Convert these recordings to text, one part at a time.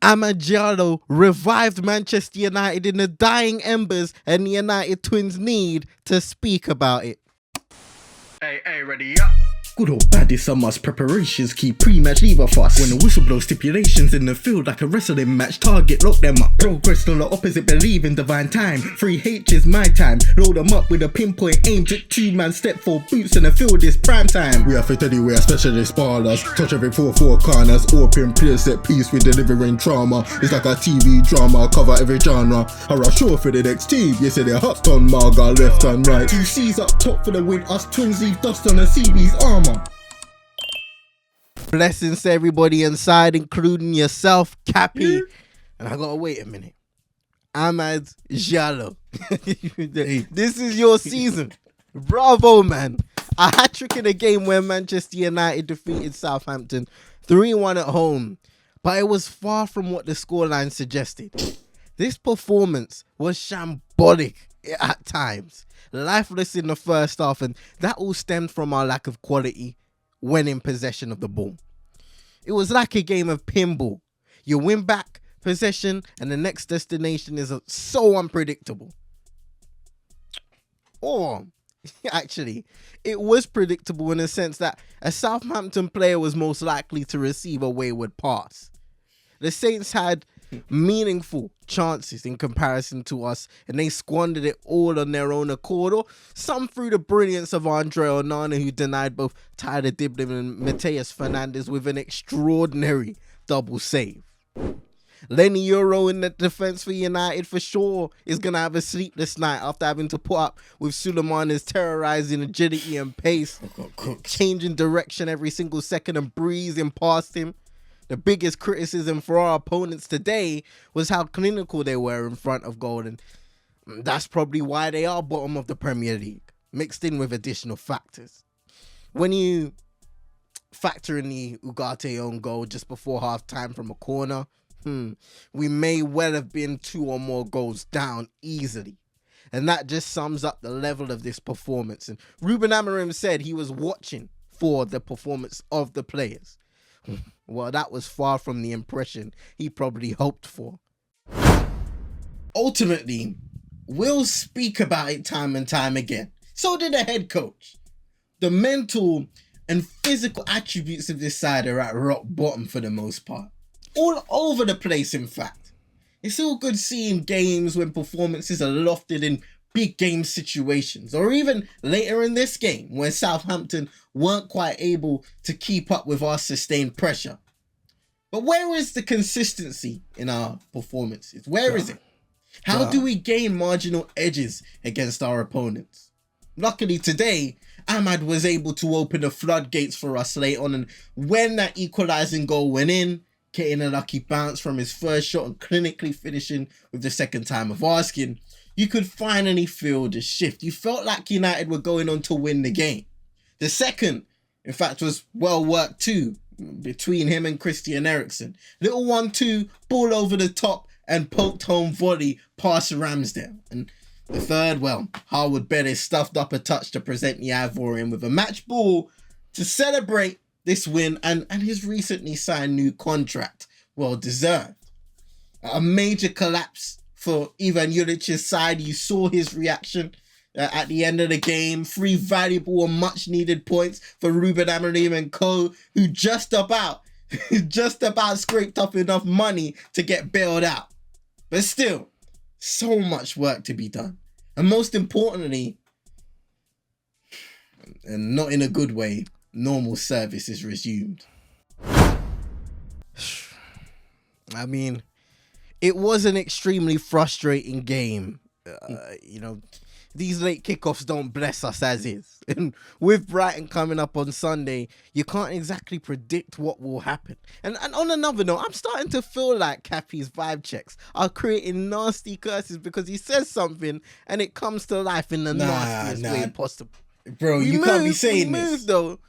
Amad Diallo revived Manchester United in the dying embers, and the United twins need to speak about it. Hey, ready up. Good or bad, it's a must. Preparations keep pre-match leave a fuss. When the whistle blows, stipulations in the field like a wrestling match. Target, lock them up. Progress on the opposite, believe in divine time. 3H is my time. Load them up with a pinpoint aim. Just 2-man step for boots in the field is prime time. We are fit anyway, especially ballers. Touch every 4-4 corners. Open clear set piece with delivering trauma. It's like a TV drama, cover every genre. Hurrah sure for the next team. You say they're hot on Marga, left and right. 2 C's up top for the win. Us twins leave dust on the CB's armor. Blessings to everybody inside, including yourself, Cappy. And I gotta wait a minute. Amad Diallo. This is your season. Bravo, man. A hat-trick in a game where Manchester United defeated Southampton 3-1 at home. But it was far from what the scoreline suggested. This performance was shambolic at times. Lifeless in the first half, and that all stemmed from our lack of quality when in possession of the ball. It was like a game of pinball. You win back possession and the next destination is so unpredictable. Or, actually, it was predictable in the sense that a Southampton player was most likely to receive a wayward pass. The Saints had meaningful chances in comparison to us, and they squandered it all on their own accord, or some through the brilliance of Andre Onana, who denied both Tyler Diblin and Mateus Fernandes with an extraordinary double save. Lenny Euro in the defence for United for sure is going to have a sleepless night after having to put up with Suleiman's terrorising agility and pace, changing direction every single second and breezing past him. The biggest criticism for our opponents today was how clinical they were in front of goal, and that's probably why they are bottom of the Premier League, mixed in with additional factors. When you factor in the Ugarte own goal just before half-time from a corner, we may well have been 2 or more goals down easily. And that just sums up the level of this performance. And Ruben Amorim said he was watching for the performance of the players. Well, that was far from the impression he probably hoped for. Ultimately, we'll speak about it time and time again. So did the head coach. The mental and physical attributes of this side are at rock bottom for the most part. All over the place, in fact. It's all good seeing games when performances are lofted in big game situations, or even later in this game where Southampton weren't quite able to keep up with our sustained pressure. But where is the consistency in our performances? Where is it? How do we gain marginal edges against our opponents? Luckily today, Amad was able to open the floodgates for us late on, and when that equalising goal went in, getting a lucky bounce from his first shot and clinically finishing with the second time of asking, you could finally feel the shift. You felt like United were going on to win the game. The second, in fact, was well worked too, between him and Christian Eriksen. Little 1-2, ball over the top and poked home volley past Ramsdale. And the third, well, Harwood Bellis stuffed up a touch to present the Ivorian with a match ball to celebrate this win and his recently signed new contract. Well deserved. A major collapse for Ivan Julic's side. You saw his reaction at the end of the game. 3 valuable and much needed points for Ruben Amorim and co, who just about scraped up enough money to get bailed out. But still, so much work to be done. And most importantly, and not in a good way, normal service is resumed. I mean, it was an extremely frustrating game. These late kickoffs don't bless us as is. And with Brighton coming up on Sunday, you can't exactly predict what will happen. And on another note, I'm starting to feel like Cappy's vibe checks are creating nasty curses because he says something and it comes to life in the nastiest way possible. Bro, you can't be saying this. Though.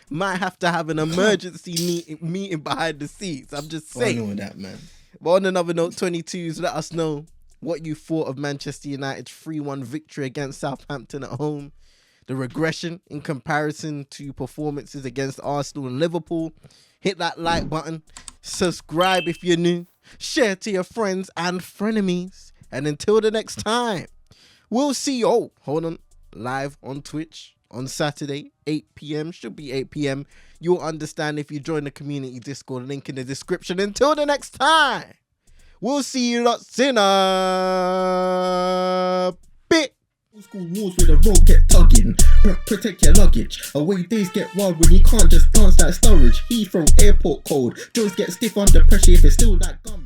Might have to have an emergency meeting behind the scenes. I'm just saying. I know that, man. But on another note, 22s, let us know what you thought of Manchester United's 3-1 victory against Southampton at home. The regression in comparison to performances against Arsenal and Liverpool. Hit that like button. Subscribe if you're new. share to your friends and frenemies. And until the next time, we'll see you. Oh, hold on. Live on Twitch on Saturday, 8 p.m. Should be 8 p.m. You'll understand if you join the community Discord. Link in the description. Until the next time, we'll see you lots in a bit. School walls with a rope get tugging. Protect your luggage. Away days get wild when you can't just dance that storage. Heathrow airport code. Jaws get stiff under pressure if it's still that gum.